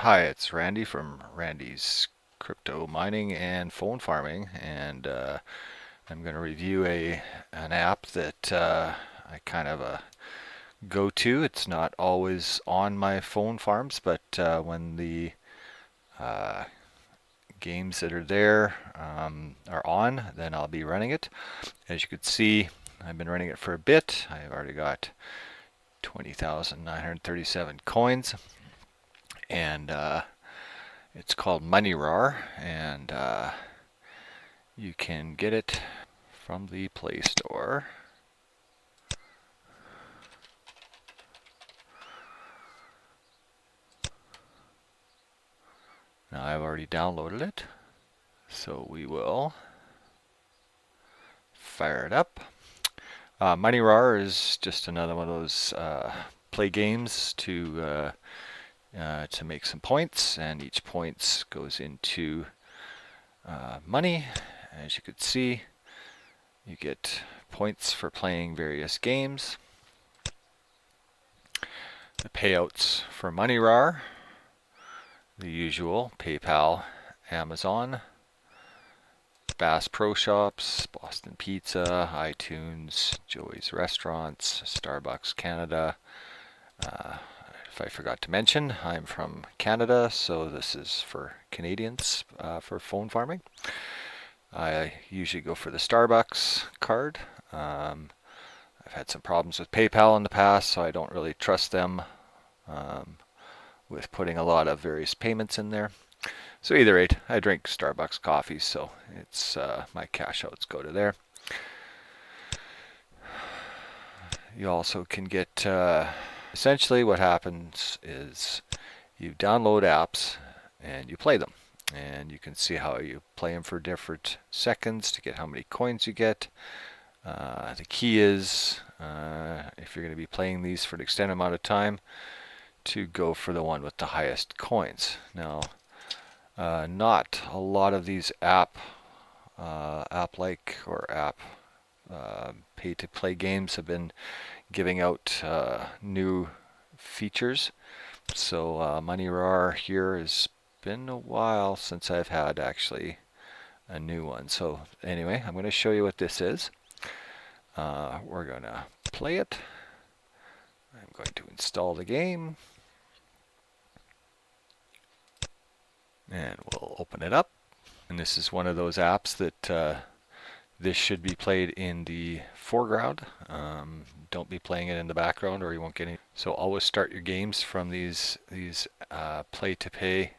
Hi, it's Randy from Randy's Crypto Mining and Phone Farming, and I'm going to review an app that I kind of go to. It's not always on my phone farms, but when the uh, games that are there are on, then I'll be running it. As you can see, I've been running it for a bit. I've already got 20,937 coins, and it's called Rawr, and you can get it from the Play Store. Now I've already downloaded it, so we will fire it up. Rawr is just another one of those play games to make some points, and each points goes into money. As you can see, you get points for playing various games. The payouts for Rawr, the usual: PayPal, Amazon, Bass Pro Shops, Boston Pizza, iTunes, Joey's Restaurants, Starbucks Canada. If I forgot to mention, I'm from Canada, so this is for Canadians for phone farming. I usually go for the Starbucks card. I've had some problems with PayPal in the past, so I don't really trust them with putting a lot of various payments in there. So either rate, I drink Starbucks coffee, so it's my cash outs go to there. You also can get, essentially what happens is you download apps and you play them. And you can see how you play them for different seconds to get how many coins you get. The key is, if you're going to be playing these for an extended amount of time, to go for the one with the highest coins. Now, not a lot of these app-like or app pay-to-play games have been giving out new features. So Rawr here has been a while since I've had actually a new one. So anyway, I'm going to show you what this is. We're going to play it. I'm going to install the game. And we'll open it up. And this is one of those apps that this should be played in the foreground. Don't be playing it in the background or you won't get any. So always start your games from these pay-to-play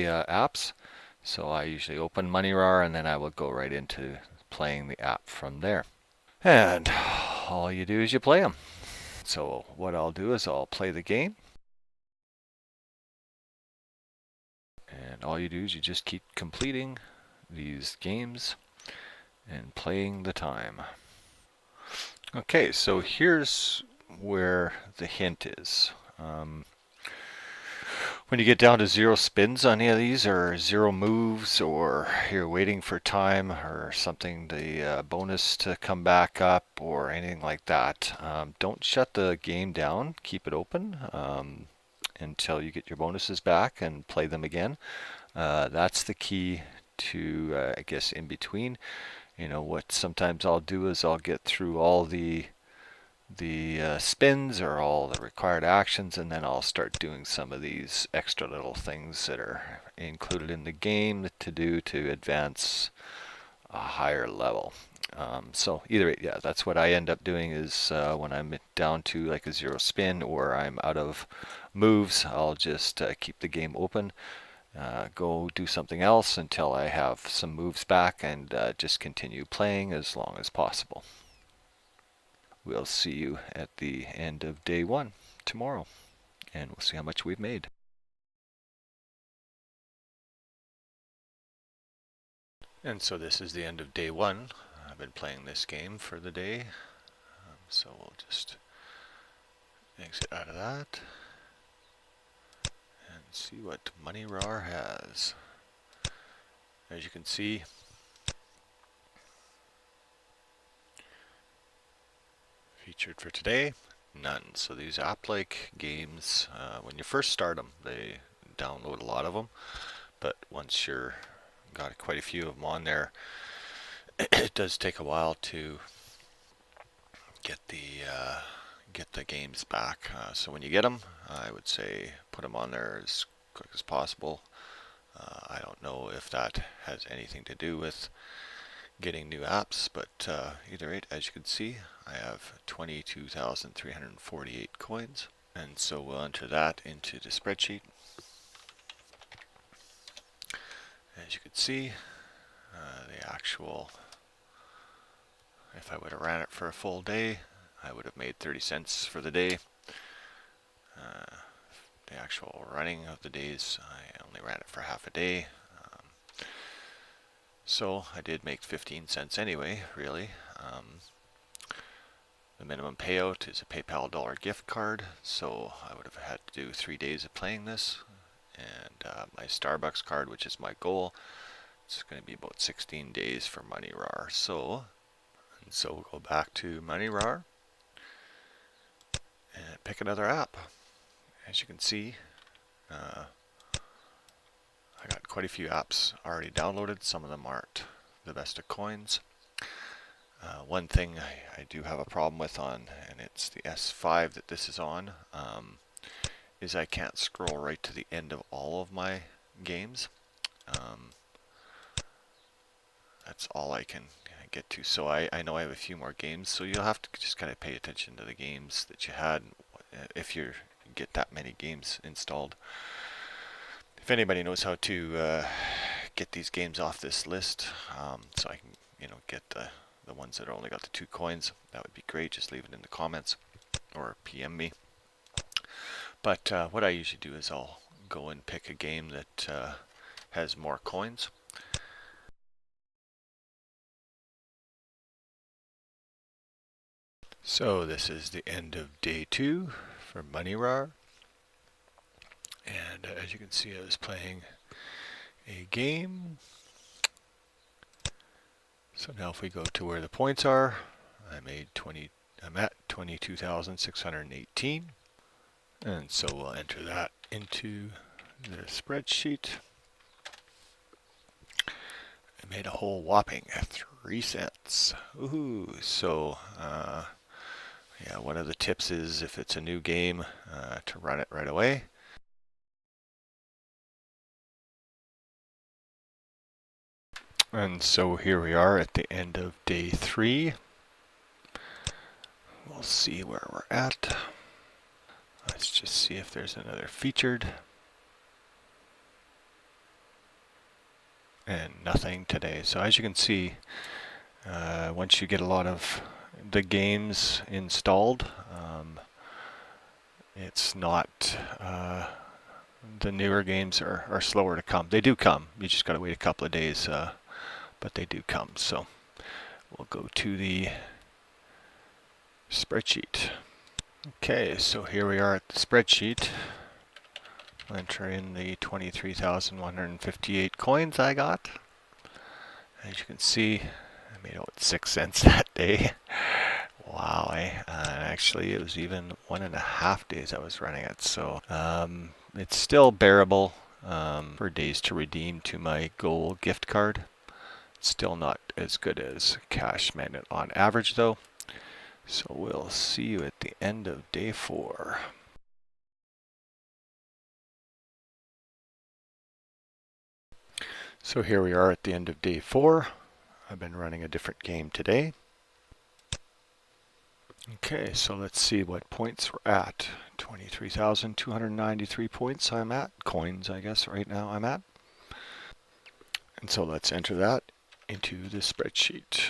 apps. So I usually open Rawr and then I will go right into playing the app from there. And all you do is you play them. So what I'll do is I'll play the game. And all you do is you just keep completing these games and playing the time. Okay, so here's where the hint is. When you get down to 0 spins on any of these, or 0 moves, or you're waiting for time or something, the bonus to come back up or anything like that, don't shut the game down. Keep it open until you get your bonuses back and play them again. That's the key to, I guess, in between. You know, what sometimes I'll do is I'll get through all the spins or all the required actions, and then I'll start doing some of these extra little things that are included in the game to do to advance a higher level. So either way, yeah, that's what I end up doing is when I'm down to like a 0 spin or I'm out of moves, I'll just keep the game open, go do something else until I have some moves back, and just continue playing as long as possible. We'll see you at the end of day 1 tomorrow, and we'll see how much we've made. And so this is the end of day 1. I've been playing this game for the day, so we'll just exit out of that and see what Rawr has. As you can see, featured for today, none. So these app-like games, when you first start them, download a lot of them. But once you're got quite a few of them on there, it does take a while to get the games back. So when you get them, I would say put them on there as quick as possible. I don't know if that has anything to do with getting new apps, but either way, as you can see, I have 22,348 coins, and so we'll enter that into the spreadsheet. As you can see, the actual, if I would have ran it for a full day, I would have made 30 cents for the day. The actual running of the days, I only ran it for half a day. So I did make 15 cents anyway, really. The minimum payout is a PayPal dollar gift card, so I would have had to do 3 days of playing this. And my Starbucks card, which is my goal, it's going to be about 16 days for Money Rawr. So we'll go back to Money Rawr and pick another app. As you can see, I got quite a few apps already downloaded. Some of them aren't the best of coins. One thing I do have a problem with on, and it's the S5 that this is on, is I can't scroll right to the end of all of my games. That's all I can get to. So I know I have a few more games, so you'll have to just kind of pay attention to the games that you had if you get that many games installed. If anybody knows how to get these games off this list, so I can get the ones that only got the 2 coins, that would be great. Just leave it in the comments or PM me. But what I usually do is I'll go and pick a game that has more coins. So this is the end of day 2 for Money Rawr. And as you can see, I was playing a game. So now if we go to where the points are, I'm at 22,618. And so we'll enter that into the spreadsheet. I made a whole whopping 3 cents. Woohoo! So yeah, one of the tips is if it's a new game, to run it right away. And so here we are at the end of day 3. We'll see where we're at. Let's just see if there's another featured. And nothing today. So as you can see, once you get a lot of the games installed, it's not, the newer games are slower to come. They do come, you just got to wait a couple of days, but they do come. So we'll go to the spreadsheet. Okay, so here we are at the spreadsheet. I'll enter in the 23,158 coins I got. As you can see, I made out 6 cents that day. Wow, actually it was even 1.5 days I was running it, so it's still bearable for days to redeem to my goal gift card. Still not as good as Cash Magnet on average though. So we'll see you at the end of day 4. So here we are at the end of day 4. I've been running a different game today. Okay, so let's see what points we're at. 23,293 points I'm at. Coins, I guess, right now I'm at. And so let's enter that into the spreadsheet.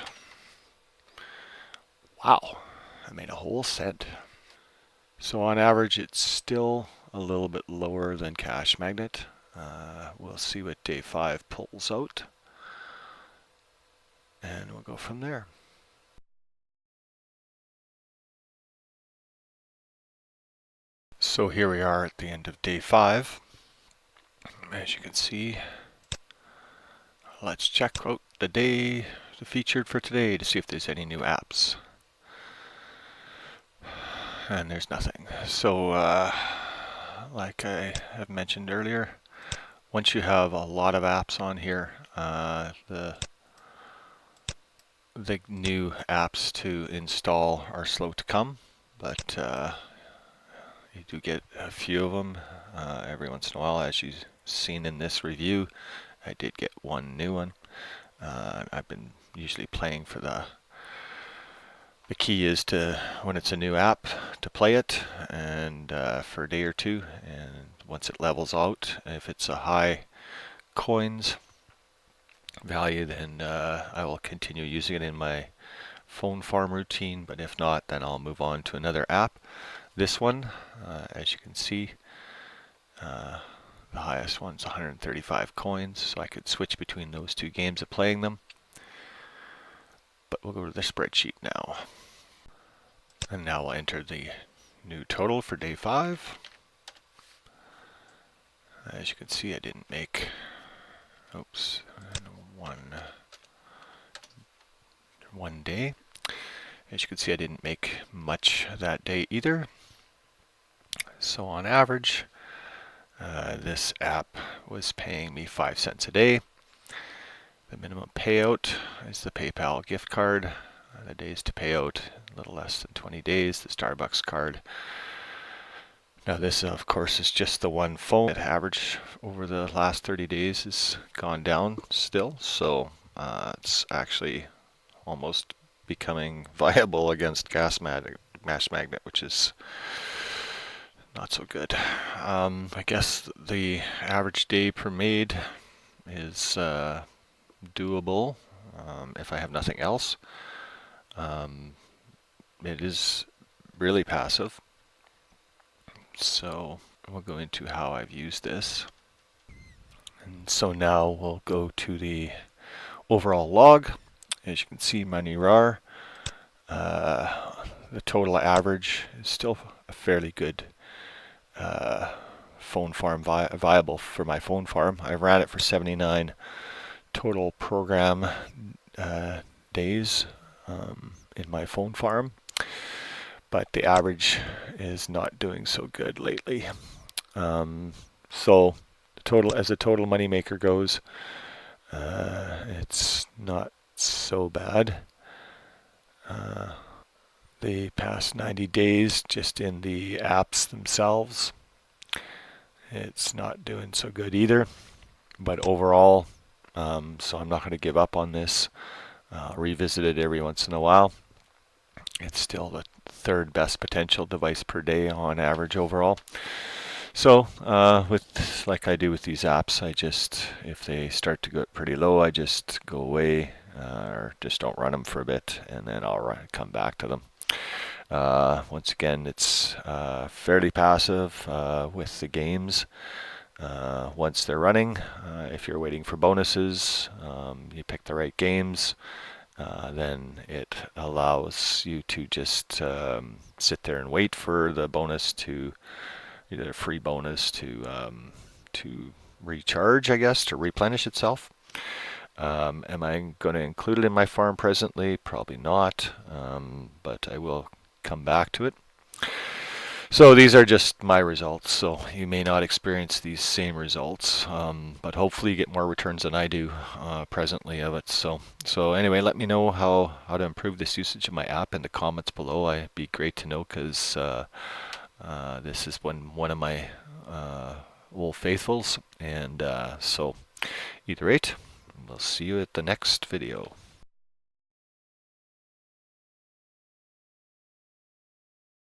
Wow, I made a whole cent. So on average, it's still a little bit lower than Cash Magnet. We'll see what day 5 pulls out. And we'll go from there. So here we are at the end of day 5. As you can see, let's check out the featured for today to see if there's any new apps. And there's nothing. So like I have mentioned earlier, once you have a lot of apps on here, the new apps to install are slow to come, but you do get a few of them every once in a while. As you've seen in this review, I did get one new one. I've been usually playing for the key is to, when it's a new app, to play it and for a day or two, and once it levels out, if it's a high coins value, then I will continue using it in my phone farm routine, but if not, then I'll move on to another app. This one, as you can see, the highest one's 135 coins, so I could switch between those two games of playing them. But we'll go to the spreadsheet now. And now we'll enter the new total for day 5. As you can see, I didn't make, one day. As you can see, I didn't make much that day either. So on average, this app was paying me 5 cents a day. The minimum payout is the PayPal gift card. The days to pay out, a little less than 20 days. The Starbucks card. Now this, of course, is just the one phone. The average over the last 30 days has gone down still, so it's actually almost becoming viable against gas magnet, which is not so good. I guess the average day per maid is doable if I have nothing else. It is really passive, so we'll go into how I've used this. And so now we'll go to the overall log. As you can see, my new Rawr, the total average is still a fairly good phone farm, viable for my phone farm. I ran it for 79 total program days in my phone farm, but the average is not doing so good lately. So the total, as a total money maker goes, it's not so bad. The past 90 days, just in the apps themselves, it's not doing so good either. But overall, so I'm not going to give up on this. Revisit it every once in a while. It's still the 3rd best potential device per day on average overall. So with, like I do with these apps, I just, if they start to go pretty low, I just go away or just don't run them for a bit, and then I'll come back to them. Once again, it's fairly passive with the games. Once they're running, if you're waiting for bonuses, you pick the right games, then it allows you to just sit there and wait for the bonus to, either a free bonus to recharge, I guess, to replenish itself. Am I going to include it in my farm presently? Probably not, but I will come back to it. So these are just my results, so you may not experience these same results, but hopefully you get more returns than I do presently of it. So anyway, let me know how to improve this usage of my app in the comments below. It'd be great to know, because this is one of my old faithfuls, and so either rate, we'll see you at the next video.